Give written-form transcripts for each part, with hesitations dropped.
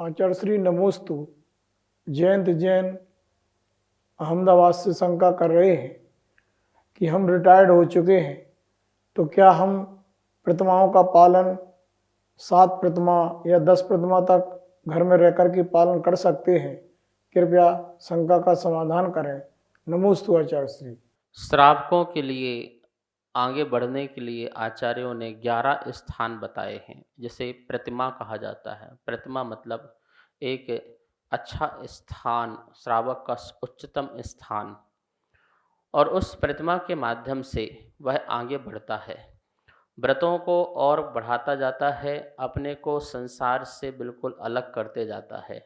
आचार्य श्री नमोस्तु। जयंत जैन अहमदाबाद से शंका कर रहे हैं कि हम रिटायर्ड हो चुके हैं, तो क्या हम प्रतिमाओं का पालन 7 प्रतिमा या 10 प्रतिमा तक घर में रहकर के पालन कर सकते हैं? कृपया शंका का समाधान करें। नमोस्तु आचार्य श्री। श्रावकों के लिए आगे बढ़ने के लिए आचार्यों ने 11 स्थान बताए हैं, जिसे प्रतिमा कहा जाता है। प्रतिमा मतलब एक अच्छा स्थान, श्रावक का उच्चतम स्थान, और उस प्रतिमा के माध्यम से वह आगे बढ़ता है, व्रतों को और बढ़ाता जाता है, अपने को संसार से बिल्कुल अलग करते जाता है।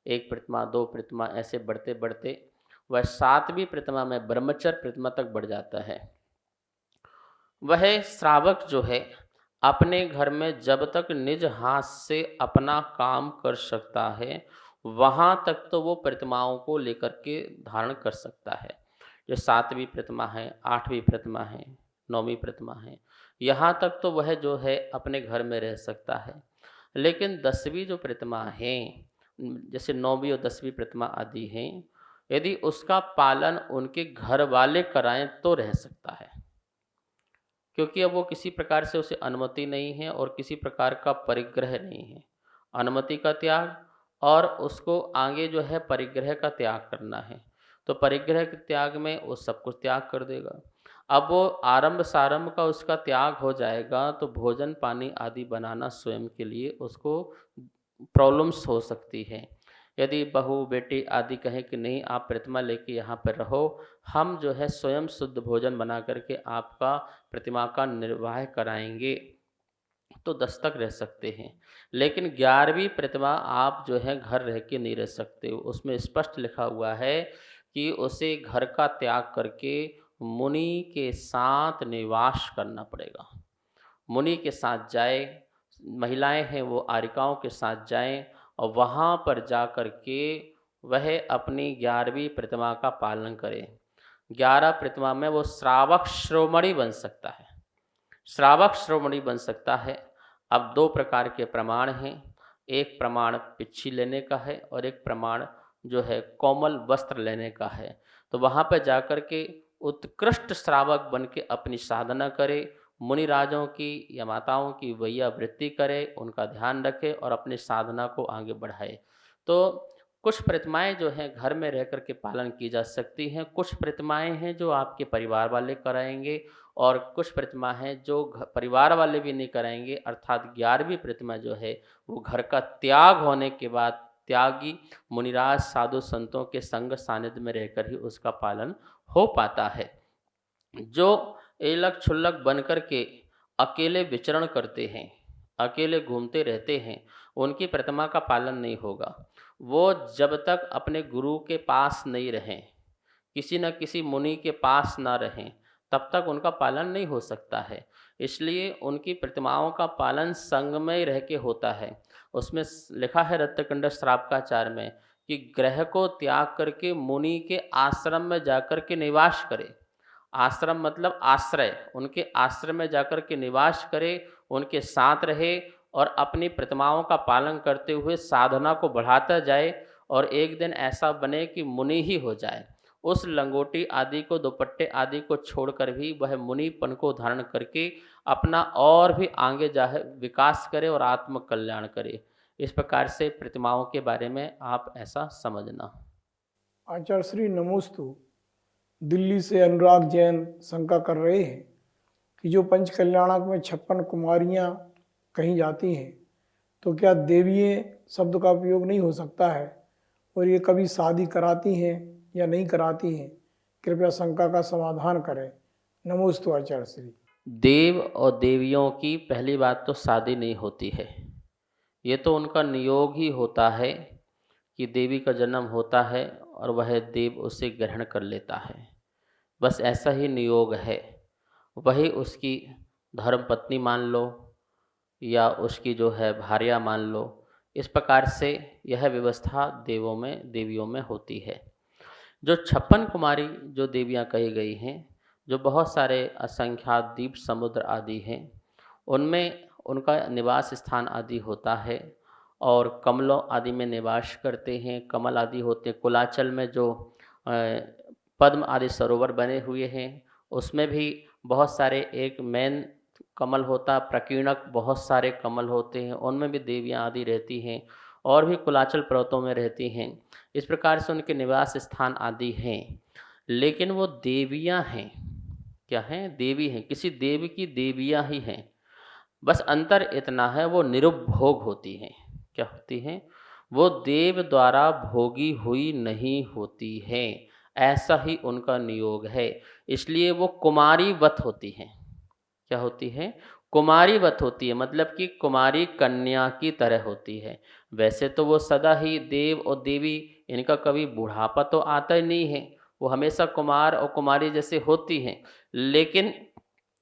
1 प्रतिमा, 2 प्रतिमा, ऐसे बढ़ते बढ़ते वह 7वीं प्रतिमा में ब्रह्मचर्य प्रतिमा तक बढ़ जाता है। वह श्रावक जो है अपने घर में जब तक निज हाथ से अपना काम कर सकता है, वहाँ तक तो वो प्रतिमाओं को लेकर के धारण कर सकता है। जो 7वीं प्रतिमा है, 8वीं प्रतिमा है, 9वीं प्रतिमा है, यहाँ तक तो वह जो है अपने घर में रह सकता है। लेकिन 10वीं जो प्रतिमा है, जैसे 9वीं और 10वीं प्रतिमा आदि हैं, यदि उसका पालन उनके घर वाले कराएं तो रह सकता है, क्योंकि अब वो किसी प्रकार से उसे अनुमति नहीं है और किसी प्रकार का परिग्रह नहीं है। अनुमति का त्याग और उसको आगे जो है परिग्रह का त्याग करना है, तो परिग्रह के त्याग में वो सब कुछ त्याग कर देगा। अब वो आरंभ सारंभ का उसका त्याग हो जाएगा, तो भोजन पानी आदि बनाना स्वयं के लिए उसको प्रॉब्लम्स हो सकती है। यदि बहू बेटी आदि कहें कि नहीं, आप प्रतिमा लेके यहाँ पर रहो, हम जो है स्वयं शुद्ध भोजन बना करके आपका प्रतिमा का निर्वाह कराएंगे, तो 10 तक रह सकते हैं। लेकिन 11वीं प्रतिमा आप जो है घर रह के नहीं रह सकते हो। उसमें स्पष्ट लिखा हुआ है कि उसे घर का त्याग करके मुनि के साथ निवास करना पड़ेगा। मुनि के साथ जाए, महिलाएं हैं वो आरिकाओं के साथ जाएं, और वहाँ पर जा कर के वह अपनी 11वीं प्रतिमा का पालन करें। 11 प्रतिमा में वो श्रावक शिरोमणि बन सकता है। श्रावक शिरोमणि बन सकता है। अब 2 प्रकार के प्रमाण हैं। एक प्रमाण पिच्छी लेने का है और एक प्रमाण जो है कोमल वस्त्र लेने का है। तो वहाँ पर जाकर के उत्कृष्ट श्रावक बन के अपनी साधना करे, मुनिराजों की या माताओं की वैया वृत्ति करे, उनका ध्यान रखे और अपनी साधना को आगे बढ़ाए। तो कुछ प्रतिमाएं जो हैं घर में रह कर के पालन की जा सकती हैं, कुछ प्रतिमाएं हैं जो आपके परिवार वाले कराएंगे, और कुछ प्रतिमा हैं जो परिवार वाले भी नहीं कराएंगे। अर्थात 11वीं प्रतिमा जो है वो घर का त्याग होने के बाद त्यागी मुनिराज साधु संतों के संग सानिध्य में रहकर ही उसका पालन हो पाता है। जो एलक छुल्लक बन कर के अकेले विचरण करते हैं, अकेले घूमते रहते हैं, उनकी प्रतिमा का पालन नहीं होगा। वो जब तक अपने गुरु के पास नहीं रहें, किसी न किसी मुनि के पास ना रहें, तब तक उनका पालन नहीं हो सकता है। इसलिए उनकी प्रतिमाओं का पालन संग में ही रह के होता है। उसमें लिखा है रत्नकंड श्रावकाचार में कि ग्रह को त्याग करके मुनि के आश्रम में जाकर के निवास करे। आश्रम मतलब आश्रय, उनके आश्रम में जाकर के निवास करे, उनके साथ रहे और अपनी प्रतिमाओं का पालन करते हुए साधना को बढ़ाता जाए, और एक दिन ऐसा बने कि मुनि ही हो जाए। उस लंगोटी आदि को, दुपट्टे आदि को छोड़कर भी वह मुनिपन को धारण करके अपना और भी आगे जाए विकास करे और आत्म कल्याण करे। इस प्रकार से प्रतिमाओं के बारे में आप ऐसा समझना। आचार्य श्री नमोस्तु। दिल्ली से अनुराग जैन शंका कर रहे हैं कि जो पंच कल्याणक में 56 कुमारियाँ कहीं जाती हैं, तो क्या देवीय शब्द का उपयोग नहीं हो सकता है, और ये कभी शादी कराती हैं या नहीं कराती हैं? कृपया शंका का समाधान करें। नमोस्तु आचार्य श्री। देव और देवियों की पहली बात तो शादी नहीं होती है। ये तो उनका नियोग ही होता है कि देवी का जन्म होता है और वह देव उसे ग्रहण कर लेता है। बस ऐसा ही नियोग है। वही उसकी धर्मपत्नी मान लो या उसकी जो है भार्या मान लो। इस प्रकार से यह व्यवस्था देवों में देवियों में होती है। जो 56 कुमारी जो देवियाँ कही गई हैं, जो बहुत सारे असंख्यात द्वीप समुद्र आदि हैं, उनमें उनका निवास स्थान आदि होता है, और कमलों आदि में निवास करते हैं। कमल आदि होते हैं। कुलाचल में जो पद्म आदि सरोवर बने हुए हैं, उसमें भी बहुत सारे एक मेन कमल होता है, प्रकीर्णक बहुत सारे कमल होते हैं, उनमें भी देवियाँ आदि रहती हैं और भी कुलाचल पर्वतों में रहती हैं। इस प्रकार से उनके निवास स्थान आदि हैं। लेकिन वो देवियाँ हैं, क्या हैं? देवी हैं, किसी देव की देवियाँ ही हैं। बस अंतर इतना है, वो निरुपभोग होती हैं। क्या होती हैं? वो देव द्वारा भोगी हुई नहीं होती हैं, ऐसा ही उनका नियोग है। इसलिए वो कुमारीवत होती हैं। क्या होती है? कुमारीवत होती है, मतलब कि कुमारी कन्या की तरह होती है। वैसे तो वो सदा ही देव और देवी, इनका कभी बुढ़ापा तो आता ही नहीं है, वो हमेशा कुमार और कुमारी जैसे होती हैं। लेकिन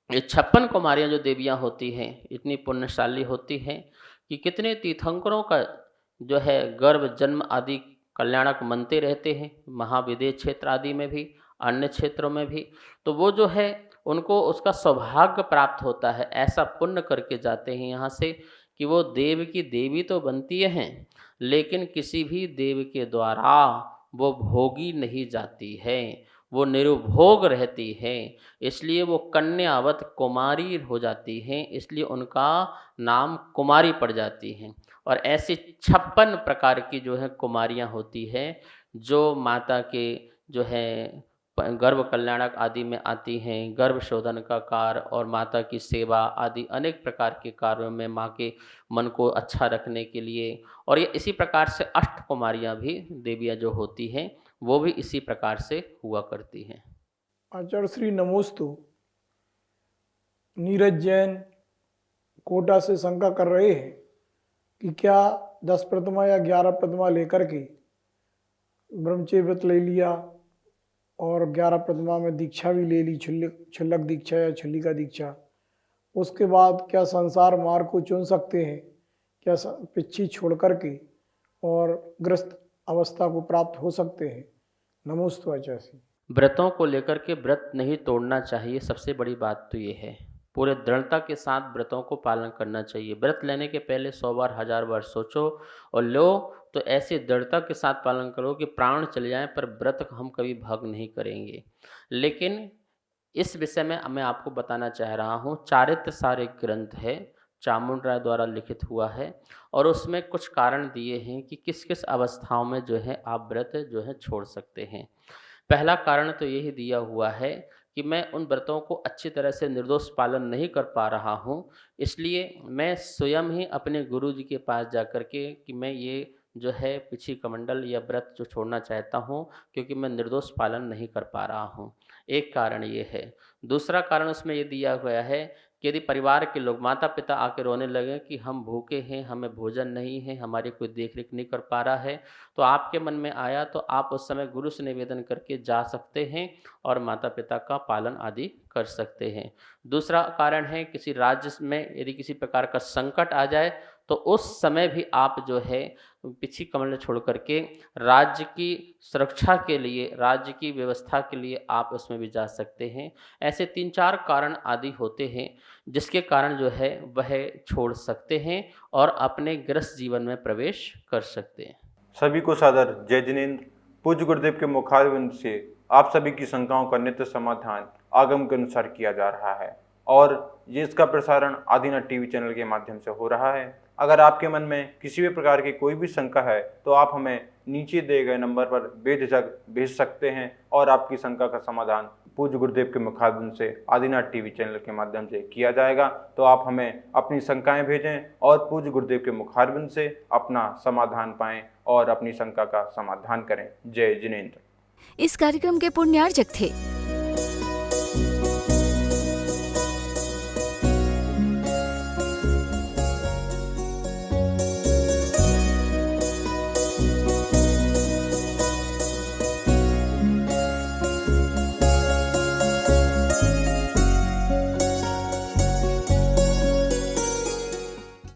ये 56 कुमारियाँ जो देवियाँ होती हैं, इतनी पुण्यशाली होती हैं कि कितने तीर्थंकरों का जो है गर्भ जन्म आदि कल्याणक मनते रहते हैं, महाविदेह क्षेत्र आदि में भी, अन्य क्षेत्रों में भी। तो वो जो है उनको उसका सौभाग्य प्राप्त होता है, ऐसा पुण्य करके जाते हैं यहाँ से कि वो देव की देवी तो बनती हैं, लेकिन किसी भी देव के द्वारा वो भोगी नहीं जाती है, वो निरुभोग रहती है। इसलिए वो कन्यावत कुमारी हो जाती हैं, इसलिए उनका नाम कुमारी पड़ जाती हैं। और ऐसी 56 प्रकार की जो है कुमारियाँ होती हैं, जो माता के जो है गर्भ कल्याणक आदि में आती हैं, गर्भ शोधन का कार्य और माता की सेवा आदि अनेक प्रकार के कार्यों में माँ के मन को अच्छा रखने के लिए। और ये इसी प्रकार से अष्ट कुमारियाँ भी देवियाँ जो होती हैं, वो भी इसी प्रकार से हुआ करती हैं। आचार्य श्री नमोस्तु। नीरज जैन कोटा से शंका कर रहे हैं कि क्या 10 प्रतिमा या 11 प्रतिमा लेकर के ब्रह्मचर्य व्रत ले लिया और 11 प्रतिमा में दीक्षा भी ले ली, क्षुल्लक दीक्षा या छुल्लिका दीक्षा, उसके बाद क्या संसार मार्ग को चुन सकते हैं? क्या पिच्छी छोड़ करके और ग्रस्त अवस्था को प्राप्त हो सकते हैं? नमोस्तु आचार्य श्री। व्रतों को लेकर के व्रत नहीं तोड़ना चाहिए, सबसे बड़ी बात तो ये है। पूरे दृढ़ता के साथ व्रतों को पालन करना चाहिए। व्रत लेने के पहले 100 बार 1000 बार सोचो और लो, तो ऐसे दृढ़ता के साथ पालन करो कि प्राण चले जाएं पर व्रत हम कभी भंग नहीं करेंगे। लेकिन इस विषय में मैं आपको बताना चाह रहा हूँ, चारित्र सार एक ग्रंथ है, चामुंड राय द्वारा लिखित हुआ है और उसमें कुछ कारण दिए हैं कि किस किस अवस्थाओं में जो है आप व्रत जो है छोड़ सकते हैं। पहला कारण तो यही दिया हुआ है कि मैं उन व्रतों को अच्छी तरह से निर्दोष पालन नहीं कर पा रहा हूँ, इसलिए मैं स्वयं ही अपने गुरु जी के पास जा कर के कि मैं ये जो है पिछी कमंडल या व्रत जो छोड़ना चाहता हूँ, क्योंकि मैं निर्दोष पालन नहीं कर पा रहा हूँ। एक कारण ये है। दूसरा कारण उसमें ये दिया गया है कि यदि परिवार के लोग माता पिता आके रोने लगे कि हम भूखे हैं, हमें भोजन नहीं है, हमारी कोई देख रेख नहीं कर पा रहा है, तो आपके मन में आया तो आप उस समय गुरु से निवेदन करके जा सकते हैं और माता पिता का पालन आदि कर सकते हैं। दूसरा कारण है, किसी राज्य में यदि किसी प्रकार का संकट आ जाए तो उस समय भी आप जो है पिछी कमल छोड़ करके राज्य की सुरक्षा के लिए, राज्य की व्यवस्था के लिए आप उसमें भी जा सकते हैं। ऐसे 3-4 कारण आदि होते हैं जिसके कारण जो है वह छोड़ सकते हैं और अपने गृहस्थ जीवन में प्रवेश कर सकते हैं। सभी को सादर जय जिनेंद्र। पूज्य गुरुदेव के मुखारविंद से आप सभी की शंकाओं का नित्य समाधान आगम के अनुसार किया जा रहा है और ये इसका प्रसारण आदिनाथ टीवी चैनल के माध्यम से हो रहा है। अगर आपके मन में किसी भी प्रकार की कोई भी शंका है तो आप हमें नीचे दिए गए नंबर पर बेझिझक भेज सकते हैं और आपकी शंका का समाधान पूज्य गुरुदेव के मुखारविंद से आदिनाथ टीवी चैनल के माध्यम से किया जाएगा। तो आप हमें अपनी शंकाएं भेजें और पूज्य गुरुदेव के मुखारविंद से अपना समाधान पाएं और अपनी शंका का समाधान करें। जय जिनेंद्र। इस कार्यक्रम के पुण्यार्जक थे